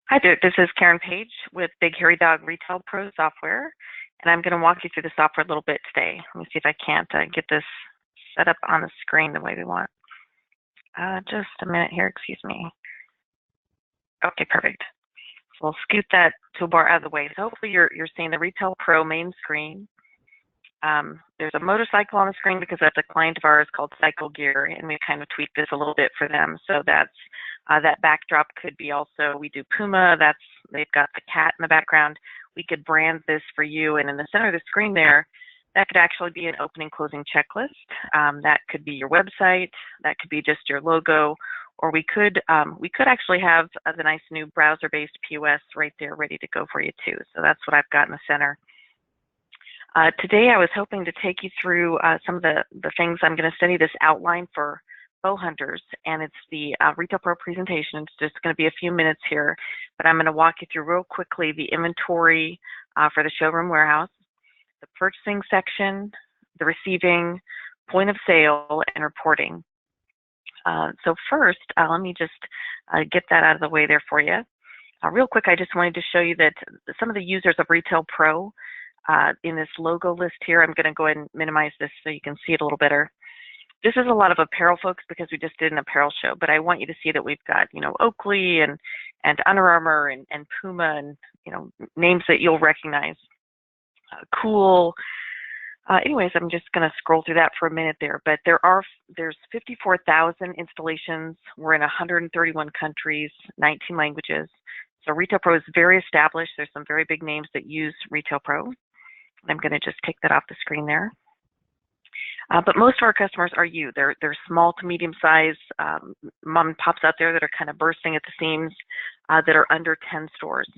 Hi there, this is Karen Page with Big Hairy Dog Retail Pro Software, and I'm going to walk you through the software a little bit today. Let me see if I can't get this set up on the screen the way we want. Just a minute here, excuse me. Okay, perfect. So we'll scoot that toolbar out of the way. So hopefully you're seeing the Retail Pro main screen. There's a motorcycle on the screen because that's a client of ours called Cycle Gear, and we kind of tweaked this a little bit for them. So that's that backdrop could be also, we do Puma, they've got the cat in the background. We could brand this for you, and in the center of the screen there, that could actually be an opening closing checklist. That could be your website, that could be just your logo, or we could actually have the nice new browser-based POS right there ready to go for you too. So that's what I've got in the center. Today I was hoping to take you through some of the things. I'm going to send you this outline for bow hunters, and it's the Retail Pro presentation. It's just going to be a few minutes here, but I'm going to walk you through real quickly the inventory for the showroom warehouse, the purchasing section, the receiving, point of sale, and reporting. So first, let me just get that out of the way there for you. Real quick, I just wanted to show you that some of the users of Retail Pro in this logo list here, I'm going to go ahead and minimize this so you can see it a little better. This is a lot of apparel folks because we just did an apparel show, but I want you to see that we've got, Oakley and Under Armour and Puma and, names that you'll recognize. Cool. Anyways, I'm just going to scroll through that for a minute there, but there's 54,000 installations. We're in 131 countries, 19 languages. So Retail Pro is very established. There's some very big names that use Retail Pro. I'm going to just take that off the screen there. But most of our customers are you. They're small to medium size mom and pops out there that are kind of bursting at the seams that are under 10 stores.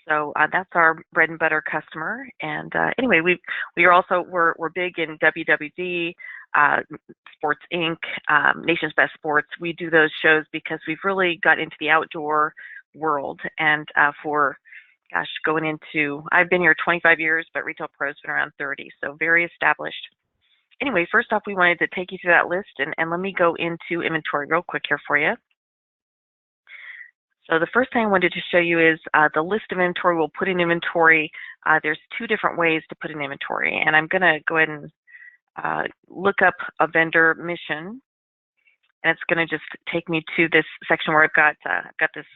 So that's our bread and butter customer. And anyway, we're big in WWD, Sports Inc., Nation's Best Sports. We do those shows because we've really got into the outdoor world, and I've been here 25 years, but Retail Pro's been around 30, so very established. Anyway, first off, we wanted to take you through that list, and let me go into inventory real quick here for you. So the first thing I wanted to show you is the list of inventory. We'll put in inventory. There's two different ways to put in inventory, and I'm going to go ahead and look up a vendor mission, and it's going to just take me to this section where I've got this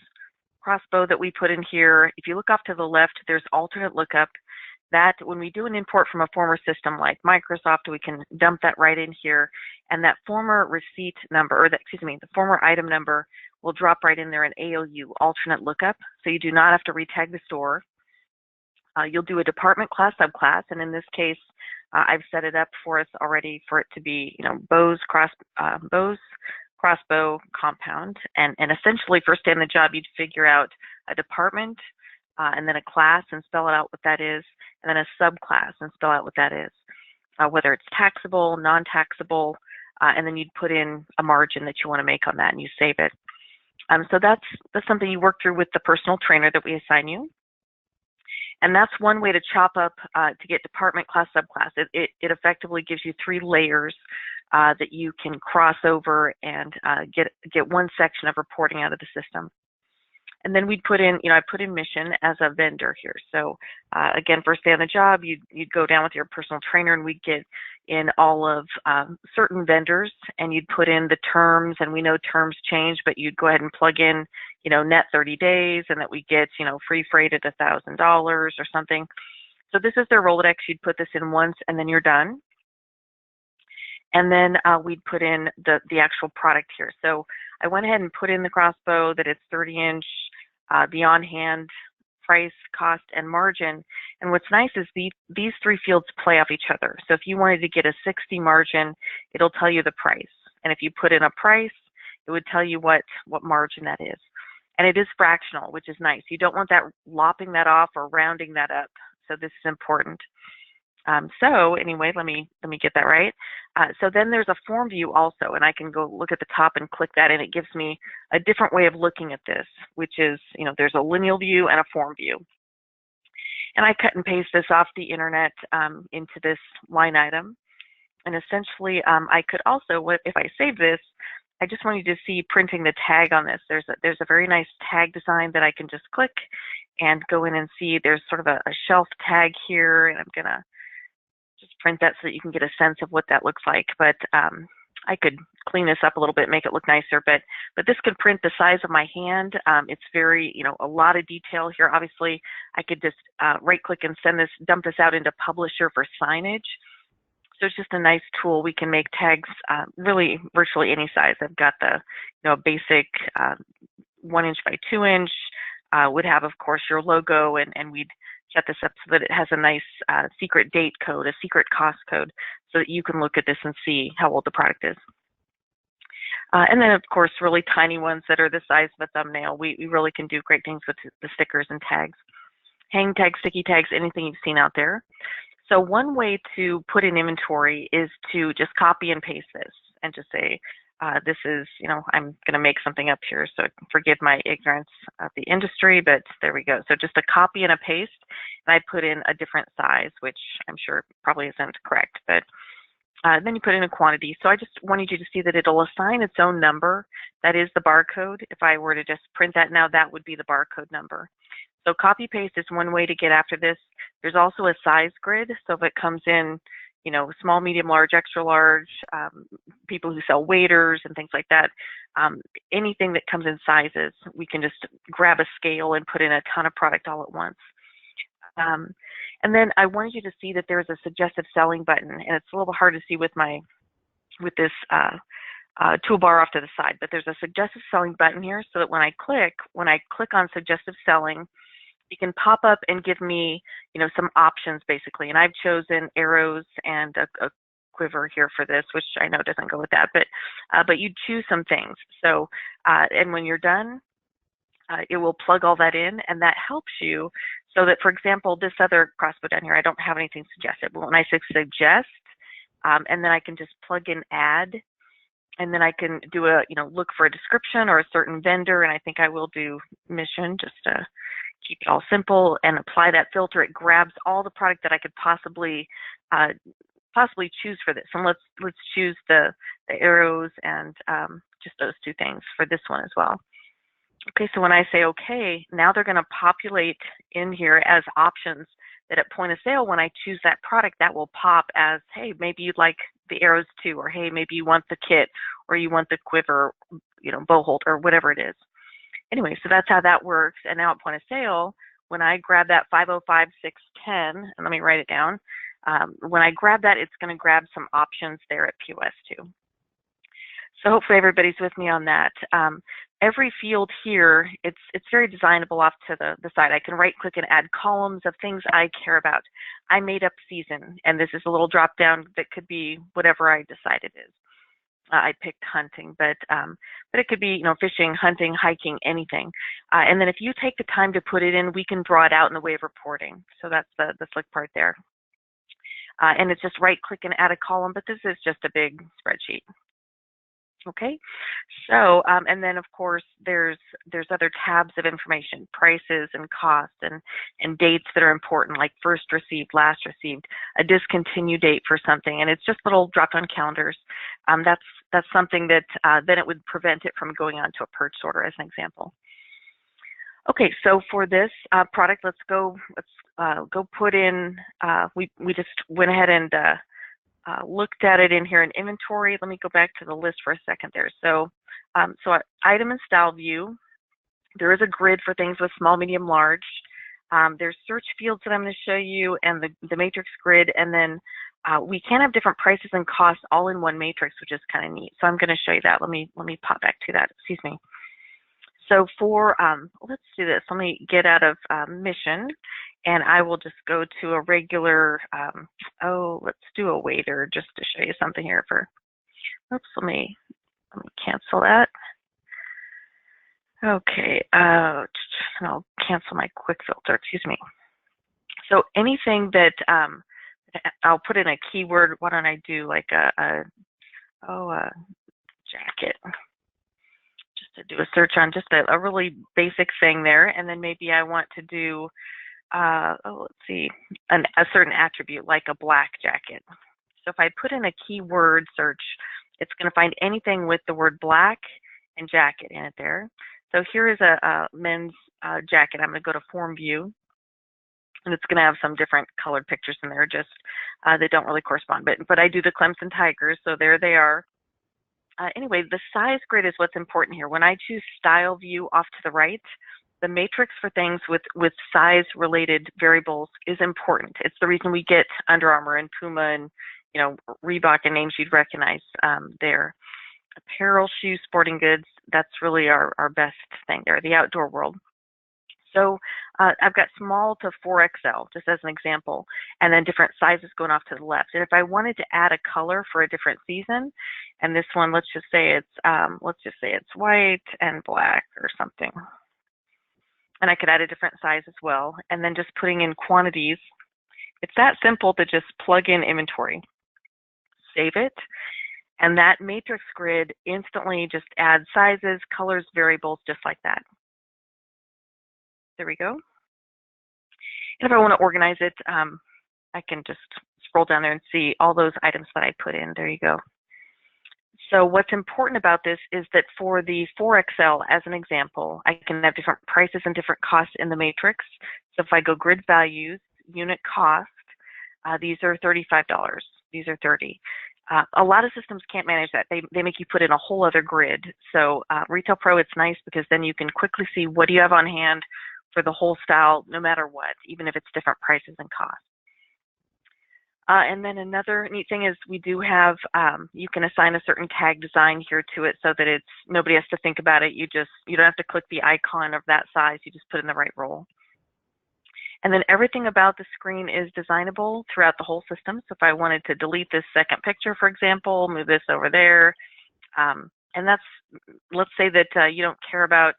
crossbow that we put in here. If you look off to the left, there's alternate lookup. That when we do an import from a former system like Microsoft, we can dump that right in here, and that former receipt number, the former item number will drop right in there in ALU, alternate lookup, so you do not have to retag the store. You'll do a department class subclass, and in this case, I've set it up for us already for it to be, bows, crossbow, compound, and essentially first day on the job, you'd figure out a department, and then a class and spell it out what that is, and then a subclass and spell out what that is, whether it's taxable, non-taxable, and then you'd put in a margin that you want to make on that, and you save it. So that's something you work through with the personal trainer that we assign you. And that's one way to chop up to get department, class, subclass. It effectively gives you 3 layers that you can cross over and get one section of reporting out of the system. And then we'd put in, I put in mission as a vendor here. So again, first day on the job, you'd go down with your personal trainer, and we'd get in all of certain vendors, and you'd put in the terms, and we know terms change, but you'd go ahead and plug in, net 30 days, and that we get, free freight at $1,000 or something. So this is their Rolodex. You'd put this in once, and then you're done. And then we'd put in the actual product here. So I went ahead and put in the crossbow that it's 30-inch, the on-hand, price, cost, and margin. And what's nice is these 3 fields play off each other. So if you wanted to get a 60 margin, it'll tell you the price. And if you put in a price, it would tell you what margin that is. And it is fractional, which is nice. You don't want that lopping that off or rounding that up. So this is important. So anyway, let me get that right. So then there's a form view also, and I can go look at the top and click that, and it gives me a different way of looking at this, which is, there's a lineal view and a form view. And I cut and paste this off the internet into this line item. And essentially, I could also, if I save this, I just want you to see printing the tag on this. There's a very nice tag design that I can just click and go in and see. There's sort of a shelf tag here, and I'm gonna just print that so that you can get a sense of what that looks like. But I could clean this up a little bit, make it look nicer, but this can print the size of my hand. It's very, a lot of detail here. Obviously, I could just right click and dump this out into Publisher for signage. So it's just a nice tool. We can make tags really virtually any size. I've got the, basic 1 inch by 2 inch, would have, of course, your logo, and we'd set this up so that it has a nice secret date code, a secret cost code, so that you can look at this and see how old the product is. And then, of course, really tiny ones that are the size of a thumbnail. We really can do great things with the stickers and tags. Hang tags, sticky tags, anything you've seen out there. So one way to put in inventory is to just copy and paste this and just say, this is, I'm going to make something up here, so forgive my ignorance of the industry, but there we go. So just a copy and a paste, and I put in a different size, which I'm sure probably isn't correct, but then you put in a quantity. So I just wanted you to see that it'll assign its own number. That is the barcode. If I were to just print that now, that would be the barcode number. So copy paste is one way to get after this. There's also a size grid. So if it comes in, small, medium, large, extra large, people who sell waiters and things like that, anything that comes in sizes, we can just grab a scale and put in a ton of product all at once. And then I wanted you to see that there's a suggestive selling button, and it's a little hard to see with this toolbar off to the side, but there's a suggestive selling button here, so that when I click on suggestive selling, it can pop up and give me, some options basically. And I've chosen arrows and a quiver here for this, which I know doesn't go with that, but you choose some things. So, and when you're done, it will plug all that in, and that helps you so that, for example, this other crossbow down here, I don't have anything suggested. But when I say suggest, and then I can just plug in add, and then I can do a, look for a description or a certain vendor, and I think I will do mission just to keep it all simple and apply that filter. It grabs all the product that I could possibly choose for this. And let's choose the arrows and just those two things for this one as well. Okay, so when I say okay, now they're going to populate in here as options that at point of sale, when I choose that product, that will pop as, hey, maybe you'd like the arrows too, or hey, maybe you want the kit, or you want the quiver, bow hold, or whatever it is. Anyway, so that's how that works. And now at point of sale, when I grab that 505610, and let me write it down, when I grab that, it's going to grab some options there at POS too. So hopefully everybody's with me on that. Every field here, it's very designable off to the side. I can right click and add columns of things I care about. I made up season, and this is a little drop down that could be whatever I decide it is. I picked hunting, but it could be, fishing, hunting, hiking, anything. And then if you take the time to put it in, we can draw it out in the way of reporting. So that's the slick part there. And it's just right click and add a column, but this is just a big spreadsheet. Okay, so and then of course there's other tabs of information, prices and costs and dates that are important, like first received, last received, a discontinue date for something, and it's just little drop-down calendars. That's something that then it would prevent it from going on to a purchase order, as an example. Okay, so for this product, let's go put in. We just went ahead and looked at it in here in inventory. Let me go back to the list for a second there. So, item and style view. There is a grid for things with small, medium, large. There's search fields that I'm going to show you, and the matrix grid, and then we can have different prices and costs all in one matrix, which is kind of neat. So I'm going to show you that. Let me pop back to that. Excuse me. So for let's do this. Let me get out of mission. And I will just go to a regular, let's do a waiter just to show you something here oops, let me cancel that. Okay, and I'll cancel my quick filter, excuse me. So anything that, I'll put in a keyword. Why don't I do like a jacket? Just to do a search on just a really basic thing there. And then maybe I want to do, let's see, a certain attribute like a black jacket. So if I put in a keyword search It's going to find anything with the word black and jacket in it there. So here is a men's jacket. I'm going to go to form view, and it's going to have some different colored pictures in there, just they don't really correspond. But I do the Clemson Tigers, so there they are. Anyway, the size grid is what's important here. When I choose style view off to the right, the matrix for things with size related variables is important. It's the reason we get Under Armour and Puma and Reebok and names you'd recognize there. Apparel, shoes, sporting goods, that's really our best thing there, the outdoor world. So I've got small to 4XL, just as an example, and then different sizes going off to the left. And if I wanted to add a color for a different season, and this one, let's just say it's white and black or something. And I could add a different size as well. And then just putting in quantities. It's that simple to just plug in inventory, save it, and that matrix grid instantly just adds sizes, colors, variables, just like that. There we go. And if I want to organize it, I can just scroll down there and see all those items that I put in. There you go. So what's important about this is that for the 4XL, as an example, I can have different prices and different costs in the matrix. So if I go grid values, unit cost, these are $35. These are $30. A lot of systems can't manage that. They make you put in a whole other grid. So Retail Pro, it's nice because then you can quickly see what do you have on hand for the whole style, no matter what, even if it's different prices and costs. And then another neat thing is we do have, you can assign a certain tag design here to it so that nobody has to think about it. You don't have to click the icon of that size. You just put in the right role. And then everything about the screen is designable throughout the whole system. So if I wanted to delete this second picture, for example, move this over there, and let's say that you don't care about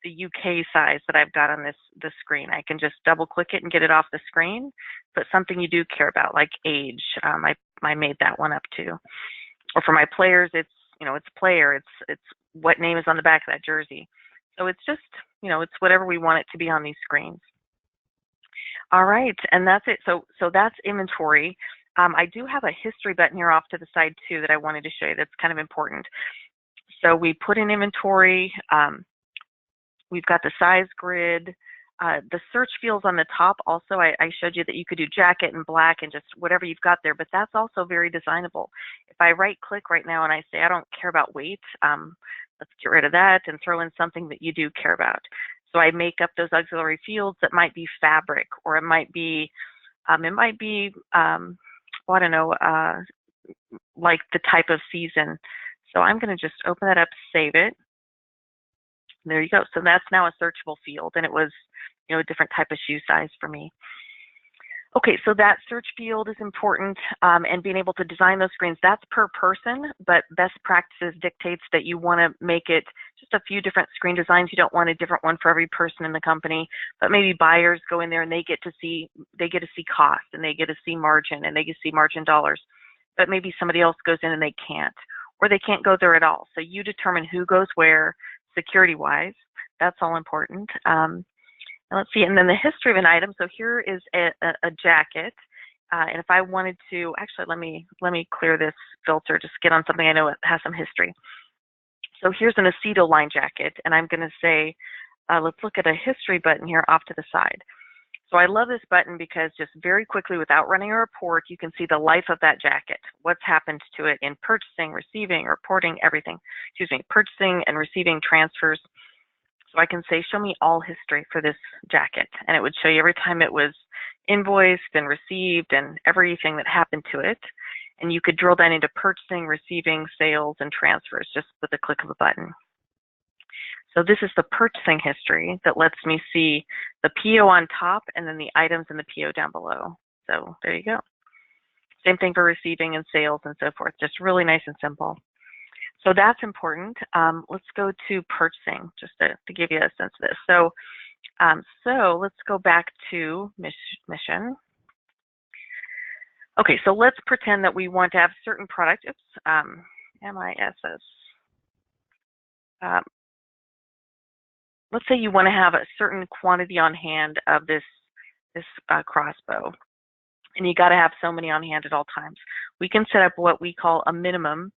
the UK size that I've got on this screen. I can just double click it and get it off the screen, but something you do care about, like age. I made that one up too. Or for my players, it's player, it's what name is on the back of that jersey. So it's just, it's whatever we want it to be on these screens. All right, and that's it. So that's inventory. I do have a history button here off to the side too that I wanted to show you. That's kind of important. So we put in inventory. We've got the size grid. The search fields on the top also, I showed you that you could do jacket and black and just whatever you've got there, but that's also very designable. If I right click right now and I say I don't care about weight, let's get rid of that and throw in something that you do care about. So I make up those auxiliary fields that might be fabric, or it might be well, I don't know, like the type of season. So I'm going to just open that up, save it. There you go. So that's now a searchable field, and it was, a different type of shoe size for me. Okay, so that search field is important, and being able to design those screens, that's per person, but best practices dictates that you want to make it just a few different screen designs. You don't want a different one for every person in the company, but maybe buyers go in there and they get to see cost, and they get to see margin, and they get to see margin dollars, but maybe somebody else goes in and they can't, or they can't go there at all. So you determine who goes where security-wise. That's all important. And let's see, and then the history of an item. So here is a jacket, and if I wanted to, actually, let me clear this filter, just get on something I know it has some history. So here's an acetyl-line jacket, and I'm going to say, let's look at a history button here off to the side. So I love this button because just very quickly, without running a report, you can see the life of that jacket, what's happened to it in purchasing, receiving, reporting, everything. Purchasing and receiving, transfers. So I can say, show me all history for this jacket. And it would show you every time it was invoiced and received and everything that happened to it. And you could drill down into purchasing, receiving, sales, and transfers just with a click of a button. So this is the purchasing history that lets me see the PO on top and then the items in the PO down below. So there you go. Same thing for receiving and sales and so forth. Just really nice and simple. So that's important. Let's go to purchasing, just to give you a sense of this. So, let's go back to mission. Okay, so let's pretend that we want to have certain product. MISS. Let's say you want to have a certain quantity on hand of this crossbow, and you got to have so many on hand at all times. We can set up what we call a minimum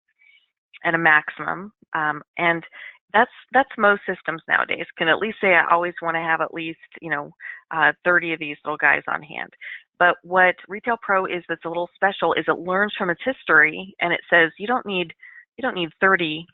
and a maximum. And that's most systems nowadays. Can at least say I always want to have at least 30 of these little guys on hand. But what Retail Pro is that's a little special is it learns from its history, and it says you don't need 30,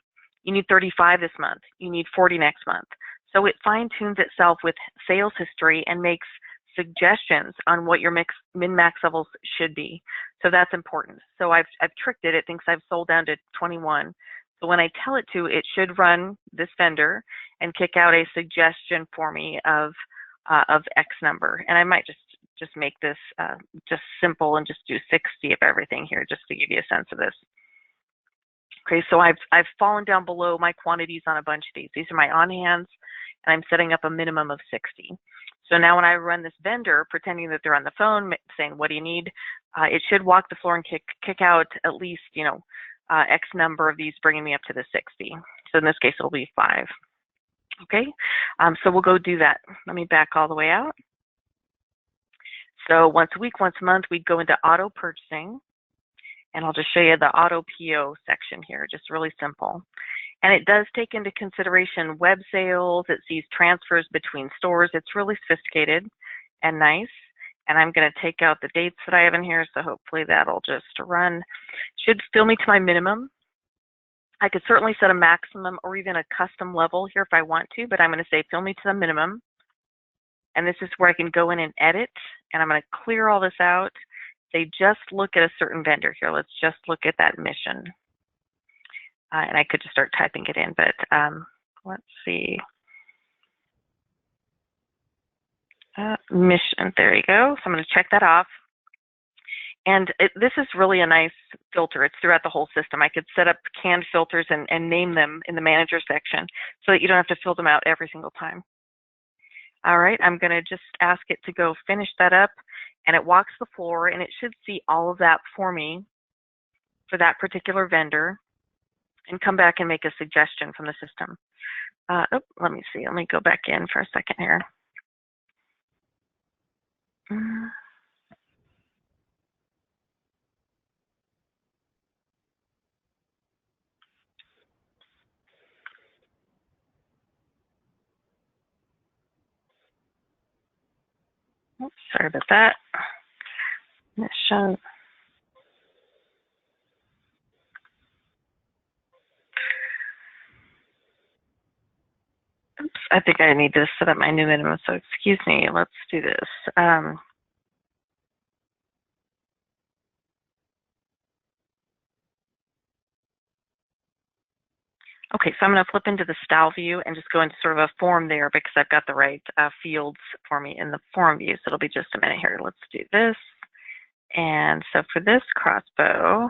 you need 35 this month, you need 40 next month. So it fine tunes itself with sales history and makes suggestions on what your min-max levels should be. So that's important. So I've tricked it. It thinks I've sold down to 21. So when I tell it to, it should run this vendor and kick out a suggestion for me of X number. And I might just make this just simple and just do 60 of everything here, just to give you a sense of this. Okay, so I've fallen down below my quantities on a bunch of these. These are my on hands, and I'm setting up a minimum of 60. So now when I run this vendor, pretending that they're on the phone, saying, what do you need? It should walk the floor and kick out at least, X number of these, bringing me up to the 60. So in this case, it'll be 5. Okay, so we'll go do that. Let me back all the way out. So once a week, once a month, we'd go into auto purchasing. And I'll just show you the auto PO section here, just really simple. And it does take into consideration web sales. It sees transfers between stores. It's really sophisticated and nice. And I'm going to take out the dates that I have in here, so hopefully that'll just run. Should fill me to my minimum. I could certainly set a maximum or even a custom level here if I want to, but I'm going to say fill me to the minimum. And this is where I can go in and edit, and I'm going to clear all this out. Say just look at a certain vendor here. Let's just look at that mission. And I could just start typing it in, but let's see. Mission, there you go. So I'm going to check that off. And this is really a nice filter. It's throughout the whole system. I could set up canned filters and name them in the manager section so that you don't have to fill them out every single time. All right, I'm going to just ask it to go finish that up, and it walks the floor, and it should see all of that for me for that particular vendor and come back and make a suggestion from the system. Let me see. Let me go back in for a second here. Oops, sorry about that. Mission. Oops, I think I need to set up my new minimum, so excuse me. Let's do this. Okay, so I'm going to flip into the style view and just go into sort of a form there because I've got the right fields for me in the form view. So it'll be just a minute here. Let's do this. And so for this crossbow,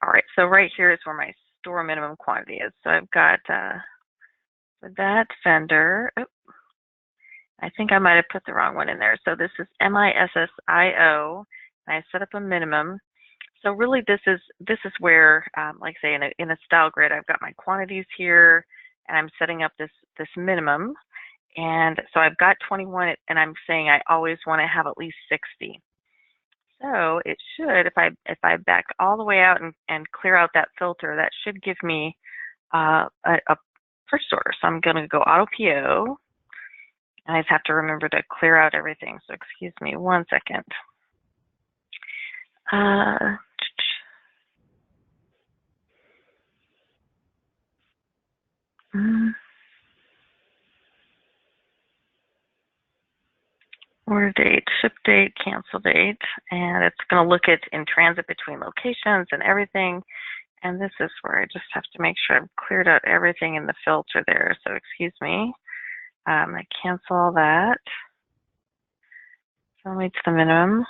all right, so right here is where my store minimum quantity is. So I've got for that vendor, I think I might have put the wrong one in there. So this is MISSIO, and I set up a minimum. So really this is where, like say in a style grid, I've got my quantities here, and I'm setting up this minimum. And so I've got 21, and I'm saying I always want to have at least 60. So it should, if I back all the way out and clear out that filter, that should give me a purchase order. So I'm going to go auto PO. And I just have to remember to clear out everything. So excuse me 1 second. Order date, ship date, cancel date, and it's going to look at in transit between locations and everything. And this is where I just have to make sure I've cleared out everything in the filter there. So excuse me. I'm going to cancel all that. So to the minimum.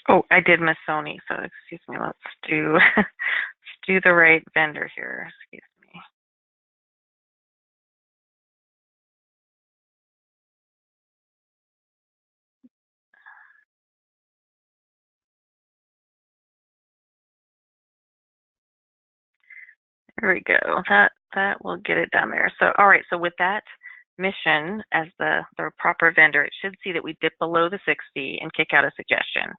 Oh, I did miss Sony, so excuse me. Let's do let's do the right vendor here. Excuse me. There we go. That will get it down there. So all right. So with that, Mission as the proper vendor, it should see that we dip below the 60 and kick out a suggestion.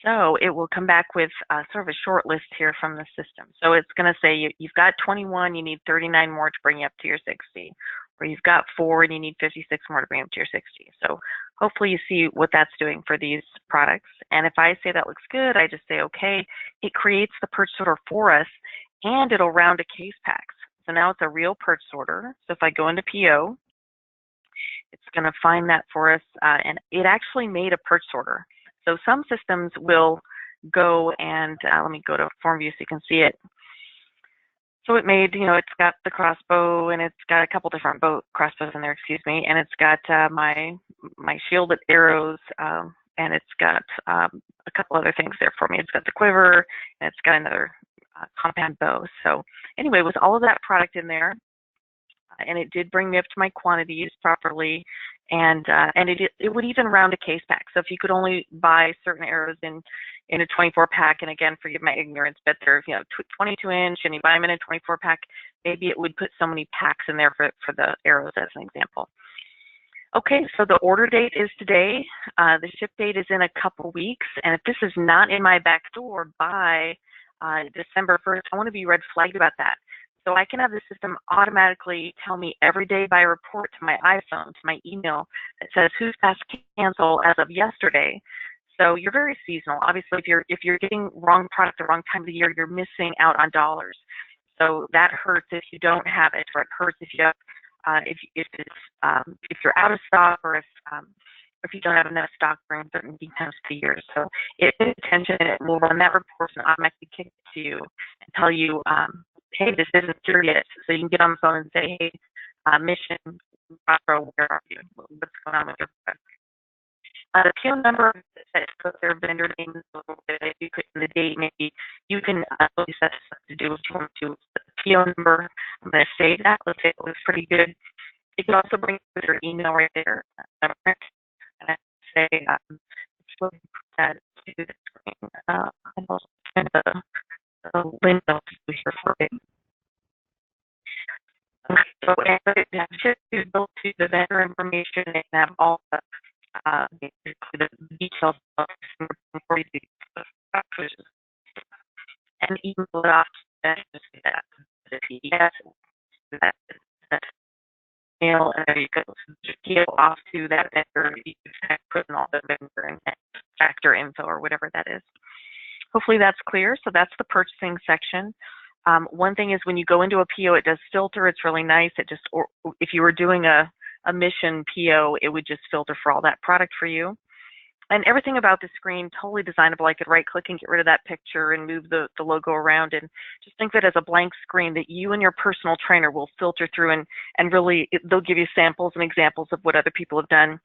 So it will come back with sort of a short list here from the system. So it's going to say you've got 21, you need 39 more to bring you up to your 60. Or you've got 4 and you need 56 more to bring up to your 60. So hopefully you see what that's doing for these products. And if I say that looks good, I just say okay. It creates the purchase order for us and it'll round to case packs. So now it's a real purchase order. So if I go into PO, it's going to find that for us, and it actually made a purchase order. So some systems will go and, let me go to form view so you can see it. So it made, it's got the crossbow and it's got a couple different crossbows in there, and it's got my shielded arrows, and it's got a couple other things there for me. It's got the quiver and it's got another compound bow. So anyway, with all of that product in there, and it did bring me up to my quantities properly, and it would even round a case pack. So if you could only buy certain arrows in a 24 pack, and again, forgive my ignorance, but they're 22 inch, and you buy them in a 24 pack, maybe it would put so many packs in there for the arrows as an example. Okay, so the order date is today. The ship date is in a couple weeks, and if this is not in my back door by December 1st, I want to be red flagged about that. So I can have the system automatically tell me every day by report to my iPhone, to my email, that says who's past cancel as of yesterday. So you're very seasonal. Obviously, if you're getting wrong product the wrong time of the year, you're missing out on dollars. So that hurts if you don't have it, or it hurts if you have, if you're out of stock, or if you don't have enough stock during certain times of the year. So it pays attention, and it will run that report and automatically kick it to you and tell you, hey, this isn't sure yet. So you can get on the phone and say, hey, Mission, where are you? What's going on with your product? The PO number that shows their vendor name is a little bit, if you put in the date, maybe you can set this up to do what you want to. The PO number, I'm going to save that. Let's say it looks pretty good. You can also bring up your email right there. And I say, let's put that to the screen. And also send the link here for it. So it should be built to the vendor information and have all the details of the and email it off to the PDF, that mail, and there you go. So just PO off to that vendor. You can put in all the vendor and factor info or whatever that is. Hopefully that's clear. So that's the purchasing section. One thing is when you go into a PO, it does filter. It's really nice. Or if you were doing a mission PO, it would just filter for all that product for you. And everything about the screen, totally designable. I could right click and get rid of that picture and move the logo around, and just think of it as a blank screen that you and your personal trainer will filter through, and really they'll give you samples and examples of what other people have done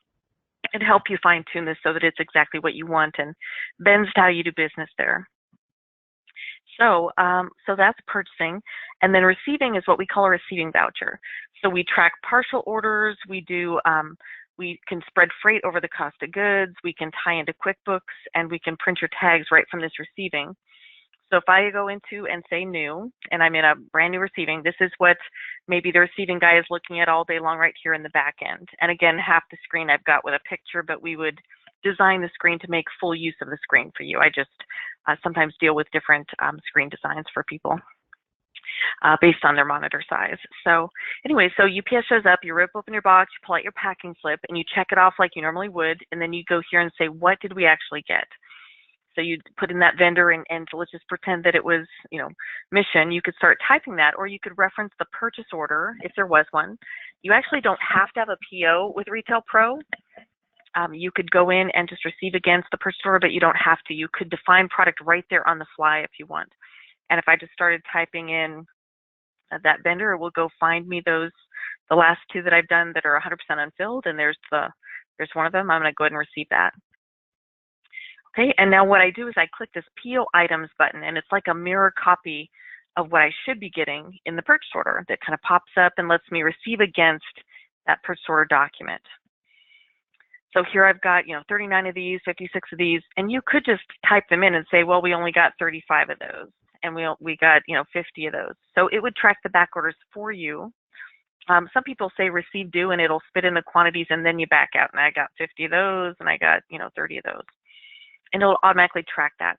and help you fine tune this so that it's exactly what you want and bends to how you do business there. So that's purchasing, and then receiving is what we call a receiving voucher. So we track partial orders. We can spread freight over the cost of goods. We can tie into QuickBooks, and we can print your tags right from this receiving. So if I go into and say new, and I'm in a brand new receiving, this is what maybe the receiving guy is looking at all day long right here in the back end. And again, half the screen I've got with a picture, but we would design the screen to make full use of the screen for you. I just sometimes deal with different screen designs for people based on their monitor size. So anyway, so UPS shows up, you rip open your box, you pull out your packing slip, and you check it off like you normally would, and then you go here and say, what did we actually get? So you put in that vendor, and so let's just pretend that it was, Mission. You could start typing that, or you could reference the purchase order if there was one. You actually don't have to have a PO with Retail Pro. You could go in and just receive against the purchase order, but you don't have to. You could define product right there on the fly if you want. And if I just started typing in that vendor, it will go find me the last two that I've done that are 100% unfilled, and there's one of them. I'm going to go ahead and receive that. Okay, and now what I do is I click this PO items button, and it's like a mirror copy of what I should be getting in the purchase order that kind of pops up and lets me receive against that purchase order document. So here I've got, 39 of these, 56 of these, and you could just type them in and say, well, we only got 35 of those, and we got, 50 of those. So it would track the back orders for you, Some people say receive due and it'll spit in the quantities and then you back out. And I got 50 of those and I got, 30 of those. And it'll automatically track that.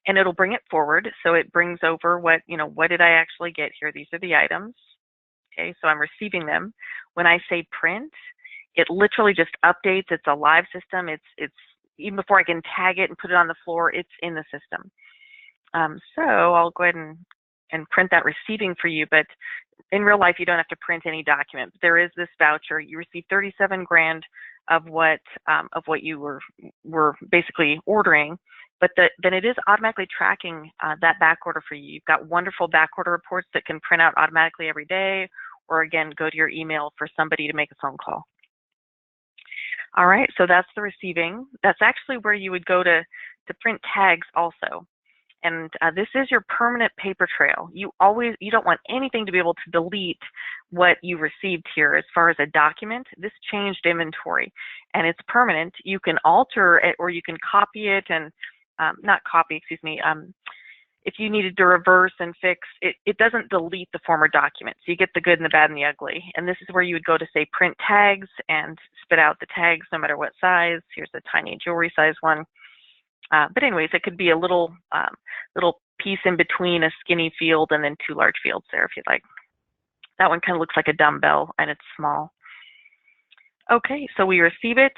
And it'll bring it forward. So it brings over what did I actually get here? These are the items. Okay, so I'm receiving them. When I say print, it literally just updates. It's a live system. It's even before I can tag it and put it on the floor, it's in the system. So I'll go ahead and print that receiving for you. But in real life, you don't have to print any document. There is this voucher. You receive 37 grand of what you were basically ordering, but then it is automatically tracking that back order for you. You've got wonderful back order reports that can print out automatically every day, or again, go to your email for somebody to make a phone call. All right, so that's the receiving. That's actually where you would go to print tags also. And this is your permanent paper trail. You don't want anything to be able to delete what you received here as far as a document. This changed inventory, and it's permanent. You can alter it or you can copy it and not copy, excuse me. If you needed to reverse and fix, it doesn't delete the former document. So you get the good and the bad and the ugly. And this is where you would go to say print tags and spit out the tags no matter what size. Here's a tiny jewelry size one. But anyways, it could be a little piece in between a skinny field and then two large fields there if you'd like. That one kind of looks like a dumbbell and it's small. Okay, so we receive it,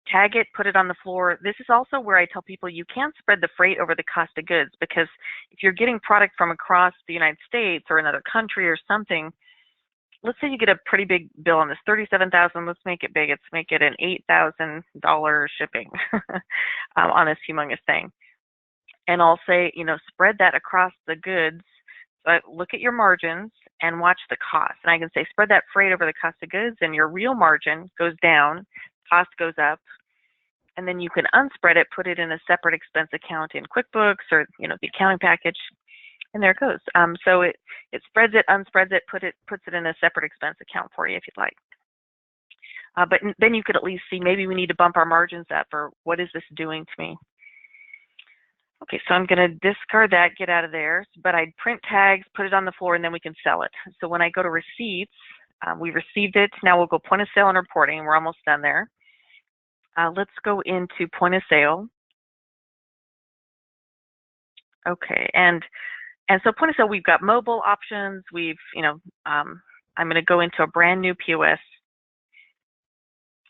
tag it, put it on the floor. This is also where I tell people you can't spread the freight over the cost of goods, because if you're getting product from across the United States or another country or something, let's say you get a pretty big bill on this, $37,000. Let's make it big. Let's make it an $8,000 shipping on this humongous thing. And I'll say, spread that across the goods. So I look at your margins and watch the cost. And I can say, spread that freight over the cost of goods, and your real margin goes down, cost goes up. And then you can unspread it, put it in a separate expense account in QuickBooks or, the accounting package. And there it goes. So it spreads it, unspreads it, puts it in a separate expense account for you if you'd like. But then you could at least see maybe we need to bump our margins up, or what is this doing to me? Okay, so I'm going to discard that, get out of there. But I'd print tags, put it on the floor, and then we can sell it. So when I go to receipts, we received it. Now we'll go point of sale and reporting. We're almost done there. Let's go into point of sale. Okay, and so point of sale, we've got mobile options. I'm going to go into a brand new POS,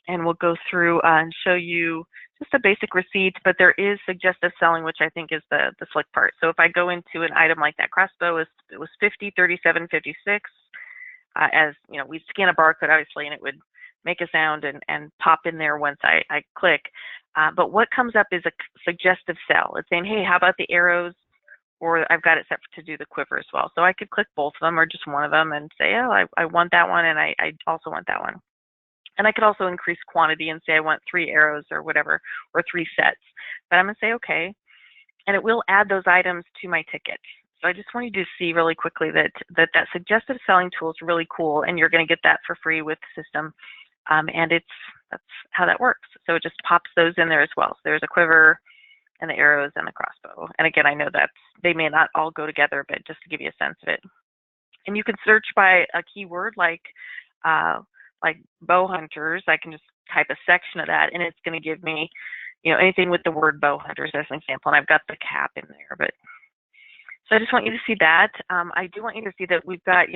and we'll go through and show you just a basic receipt, but there is suggestive selling, which I think is the slick part. So if I go into an item like that crossbow, it was 50, 37, 56. As we scan a barcode, obviously, and it would make a sound and pop in there once I click. But what comes up is a suggestive sell. It's saying, hey, how about the arrows? Or I've got it set to do the quiver as well. So I could click both of them or just one of them and say, oh, I want that one, and I also want that one. And I could also increase quantity and say I want 3 arrows or whatever, or 3 sets. But I'm going to say okay, and it will add those items to my ticket. So I just want you to see really quickly that suggestive selling tool is really cool, and you're going to get that for free with the system. And that's how that works. So it just pops those in there as well. So there's a quiver and the arrows and the crossbow. And again, I know that they may not all go together, but just to give you a sense of it. And you can search by a keyword like bow hunters. I can just type a section of that, and it's going to give me, anything with the word bow hunters as an example. And I've got the cap in there, but so I just want you to see that. I do want you to see that we've got,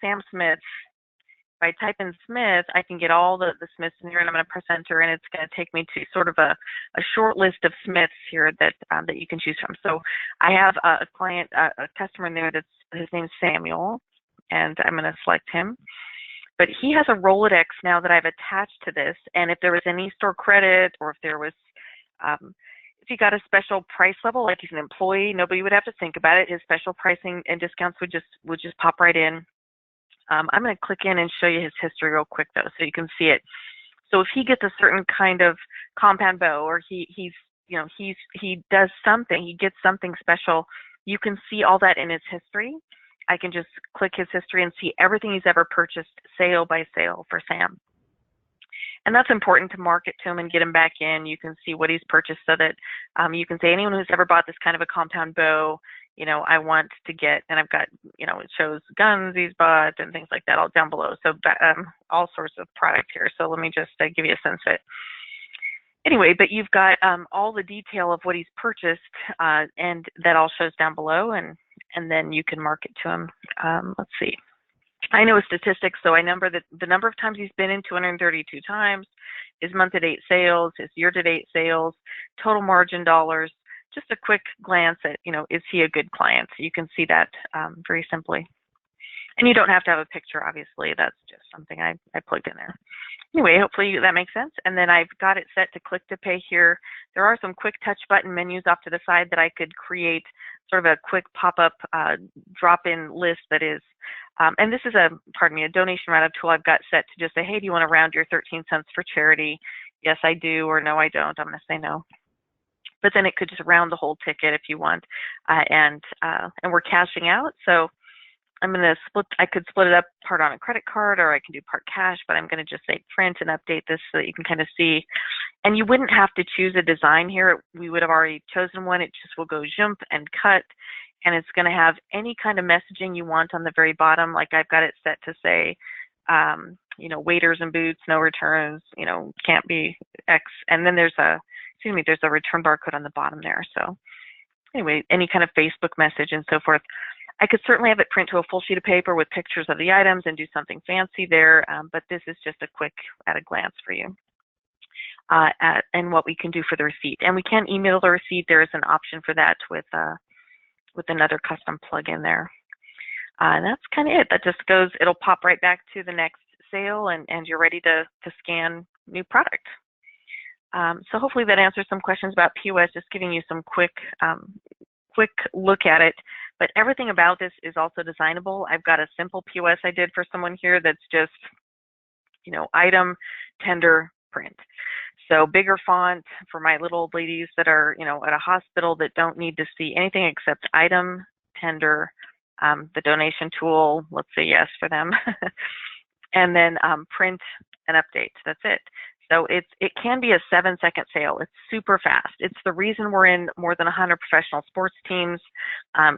Sam Smith. If I type in Smith, I can get all the Smiths in here, and I'm going to press enter, and it's going to take me to sort of a short list of Smiths here that you can choose from. So I have a client, a customer in there his name's Samuel, and I'm going to select him. But he has a Rolodex now that I've attached to this, and if there was any store credit, or if there was, if he got a special price level, like he's an employee, nobody would have to think about it. His special pricing and discounts would just pop right in. I'm going to click in and show you his history real quick though, so you can see it. So if he gets a certain kind of compound bow, or he does something, he gets something special, you can see all that in his history. I can just click his history and see everything he's ever purchased, sale by sale for Sam. And that's important to market to him and get him back in. You can see what he's purchased, so that you can say anyone who's ever bought this kind of a compound bow, I want to get, and I've got, it shows guns he's bought and things like that all down below. So all sorts of product here. So let me just give you a sense of it. Anyway, but you've got all the detail of what he's purchased, and that all shows down below, and then you can mark it to him. Let's see. I know his statistics, so I number the number of times he's been in 232 times, his month-to-date sales, his year-to-date sales, total margin dollars. Just a quick glance at, is he a good client? You can see that very simply. And you don't have to have a picture, obviously. That's just something I plugged in there. Anyway, hopefully that makes sense. And then I've got it set to click to pay here. There are some quick touch button menus off to the side that I could create sort of a quick pop-up drop-in list that is, and this is a donation roundup tool I've got set to just say, hey, do you want to round your 13 cents for charity? Yes, I do, or no, I don't. I'm going to say no. But then it could just round the whole ticket if you want, and we're cashing out. So I'm going to I could split it up part on a credit card, or I can do part cash, but I'm going to just say print and update this so that you can kind of see. And you wouldn't have to choose a design here. We would have already chosen one. It just will go jump and cut, and it's going to have any kind of messaging you want on the very bottom. Like I've got it set to say, waiters and boots, no returns, can't be X. And then there's a return barcode on the bottom there. So anyway, any kind of Facebook message and so forth. I could certainly have it print to a full sheet of paper with pictures of the items and do something fancy there, but this is just a quick at a glance for you. And what we can do for the receipt. And we can email the receipt. There is an option for that with another custom plug-in there. And that's kind of it. That just goes, it'll pop right back to the next sale, and you're ready to scan new product. So hopefully that answers some questions about POS, just giving you some quick look at it. But everything about this is also designable. I've got a simple POS I did for someone here that's just, item, tender, print. So bigger font for my little old ladies that are, at a hospital that don't need to see anything except item, tender, the donation tool, let's say yes for them, and then print and update. That's it. So it can be a 7-second sale. It's super fast. It's the reason we're in more than 100 professional sports teams.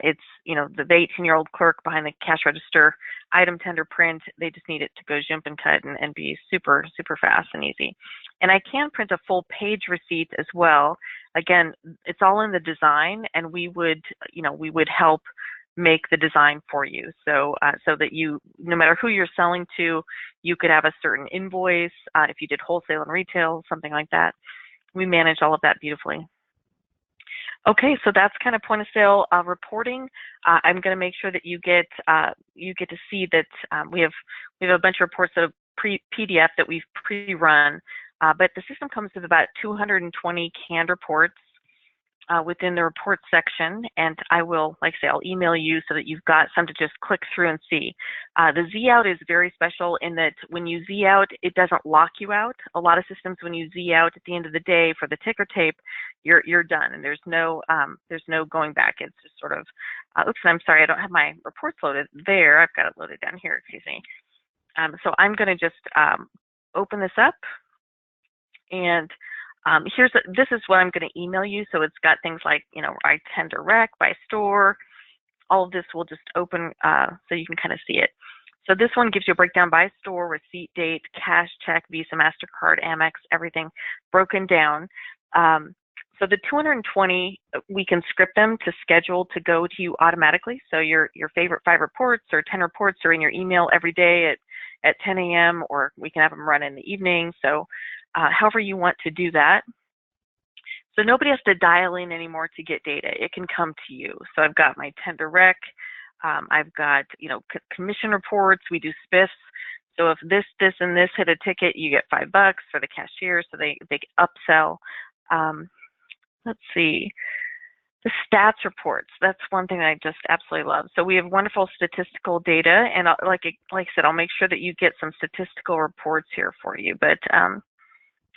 It's, the 18-year-old clerk behind the cash register, item, tender, print. They just need it to go jump and cut and be super, super fast and easy. And I can print a full page receipt as well. Again, it's all in the design, and we would help make the design for you, so that you, no matter who you're selling to, you could have a certain invoice. If you did wholesale and retail, something like that, we manage all of that beautifully. Okay, so that's kind of point of sale reporting. I'm going to make sure that you get to see that we have a bunch of reports that are PDF that we've pre-run, but the system comes with about 220 canned reports within the report section, and I will, like I say, I'll email you so that you've got some to just click through and see. The Z out is very special in that when you Z out, it doesn't lock you out. A lot of systems, when you Z out at the end of the day for the ticker tape, you're done, and there's no going back. It's just sort of, oops, I'm sorry, I don't have my reports loaded there. I've got it loaded down here, excuse me. So I'm going to just open this up, and this is what I'm going to email you. So it's got things like, I tender rec by store. All of this will just open so you can kind of see it. So this one gives you a breakdown by store, receipt date, cash, check, Visa, MasterCard, Amex, everything broken down. So the 220, we can script them to schedule to go to you automatically. So your favorite 5 reports or 10 reports are in your email every day at 10 a.m. or we can have them run in the evening. So however you want to do that. So nobody has to dial in anymore to get data. It can come to you. So I've got my tender rec. I've got, commission reports. We do spiffs. So if this, and this hit a ticket, you get $5 for the cashier. So they upsell. Let's see. The stats reports, that's one thing I just absolutely love. So we have wonderful statistical data, and like I said, I'll make sure that you get some statistical reports here for you. But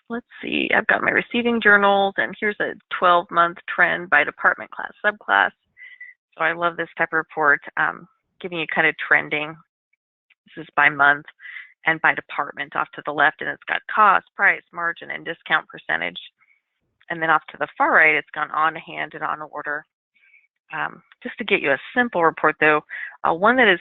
let's see, I've got my receiving journals, and here's a 12-month trend by department, class, subclass. So I love this type of report, giving you kind of trending. This is by month and by department off to the left, and it's got cost, price, margin, and discount percentage. And then off to the far right, it's gone on hand and on order. Just to get you a simple report though, one that is,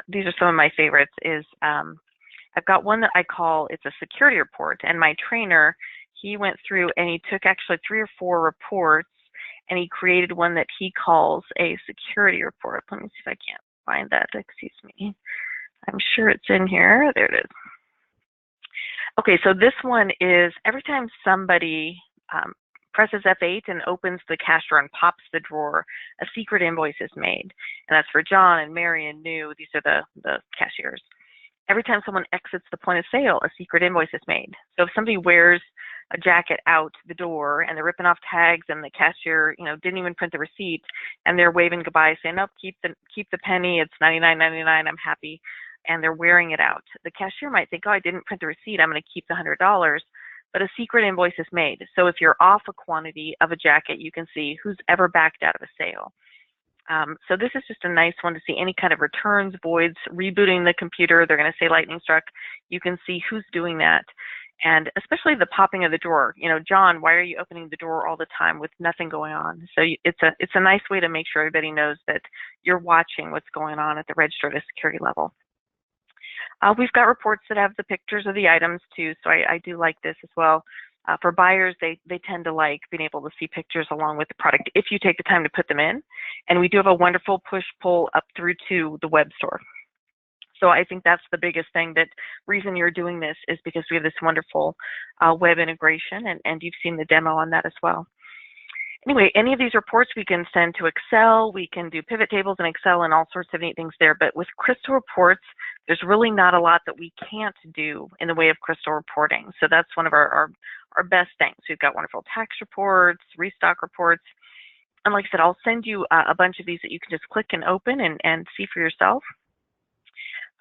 these are some of my favorites is, I've got one that I call, it's a security report, and my trainer, he went through and he took actually 3 or 4 reports and he created one that he calls a security report. Let me see if I can't find that, excuse me. I'm sure it's in here, there it is. Okay, so this one is every time somebody presses F8 and opens the cash drawer and pops the drawer, a secret invoice is made. And that's for John and Mary and New. These are the cashiers. Every time someone exits the point of sale, a secret invoice is made. So if somebody wears a jacket out the door and they're ripping off tags and the cashier, didn't even print the receipt and they're waving goodbye saying, nope, keep the penny, it's $99.99, I'm happy, and they're wearing it out. The cashier might think, oh, I didn't print the receipt, I'm going to keep the $100, but a secret invoice is made. So if you're off a quantity of a jacket, you can see who's ever backed out of a sale. So this is just a nice one to see any kind of returns, voids, rebooting the computer. They're going to say lightning struck. You can see who's doing that. And especially the popping of the drawer. John, why are you opening the drawer all the time with nothing going on? So it's a nice way to make sure everybody knows that you're watching what's going on at the register at a security level. We've got reports that have the pictures of the items too, so I do like this as well. For buyers, they tend to like being able to see pictures along with the product if you take the time to put them in. And we do have a wonderful push-pull up through to the web store. So I think that's the biggest thing, that reason you're doing this is because we have this wonderful web integration, and you've seen the demo on that as well. Anyway, any of these reports we can send to Excel. We can do pivot tables in Excel and all sorts of neat things there. But with Crystal reports, there's really not a lot that we can't do in the way of Crystal reporting. So that's one of our best things. We've got wonderful tax reports, restock reports. And like I said, I'll send you a bunch of these that you can just click and open and see for yourself.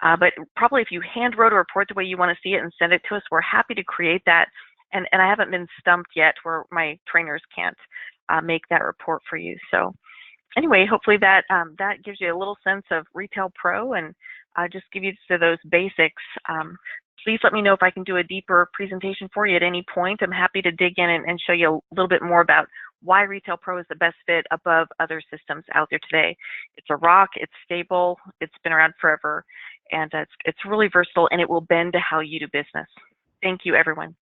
But probably if you hand wrote a report the way you want to see it and send it to us, we're happy to create that. And I haven't been stumped yet where my trainers can't make that report for you. So anyway, hopefully that gives you a little sense of Retail Pro and just give you those basics. Please let me know if I can do a deeper presentation for you at any point. I'm happy to dig in and show you a little bit more about why Retail Pro is the best fit above other systems out there today. It's a rock, it's stable, it's been around forever, and it's really versatile, and it will bend to how you do business. Thank you, everyone.